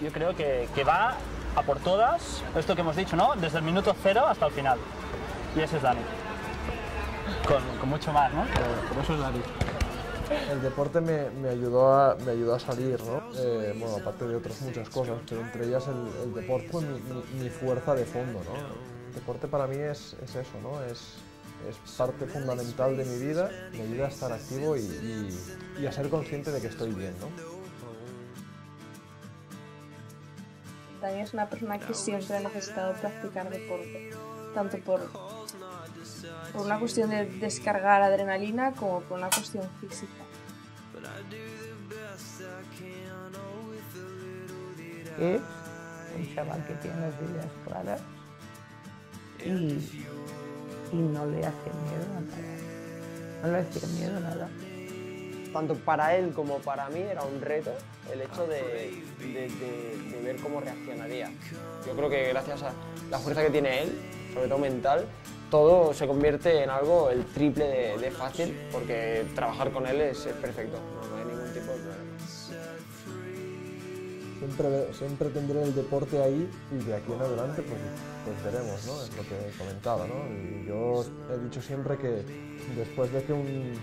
yo creo que va a por todas, esto que hemos dicho, ¿no? Desde el minuto 0 hasta el final. Y ese es Dani. Con mucho más, ¿no? Pero eso es Dani. El deporte me ayudó a salir, ¿no? Bueno, aparte de otras muchas cosas, pero entre ellas el deporte fue mi fuerza de fondo, ¿no? El deporte para mí es eso, ¿no? Es parte fundamental de mi vida, me ayuda a estar activo y a ser consciente de que estoy bien, ¿no? Dani es una persona que siempre ha necesitado practicar deporte, tanto por una cuestión de descargar adrenalina como por una cuestión física. Es un chaval que tiene las ideas claras y no le hace miedo a nada. No le hacía miedo a nada. Tanto para él como para mí era un reto el hecho de ver cómo reaccionaría. Yo creo que gracias a la fuerza que tiene él, sobre todo mental, todo se convierte en algo el triple de fácil, porque trabajar con él es perfecto, no hay ningún tipo de problema. Siempre tendré el deporte ahí y de aquí en adelante pues veremos, ¿no? Es lo que he comentado, ¿no? Y yo he dicho siempre que después de que un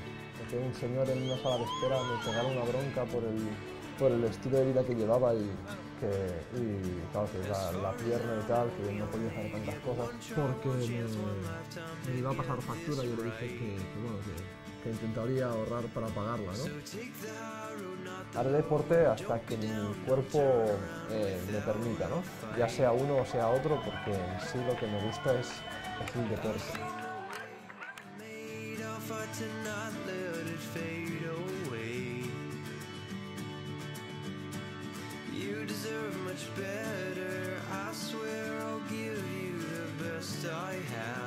señor en una sala de espera me pegara una bronca por el estilo de vida que llevaba y claro, que la pierna y tal, que no podía hacer tantas cosas, porque me iba a pasar factura. Yo le dije que intentaría ahorrar para pagarla, ¿no? Haré deporte hasta que mi cuerpo me permita, ¿no? Ya sea uno o sea otro, porque en sí lo que me gusta es el deporte. You deserve much better. I swear I'll give you the best I have.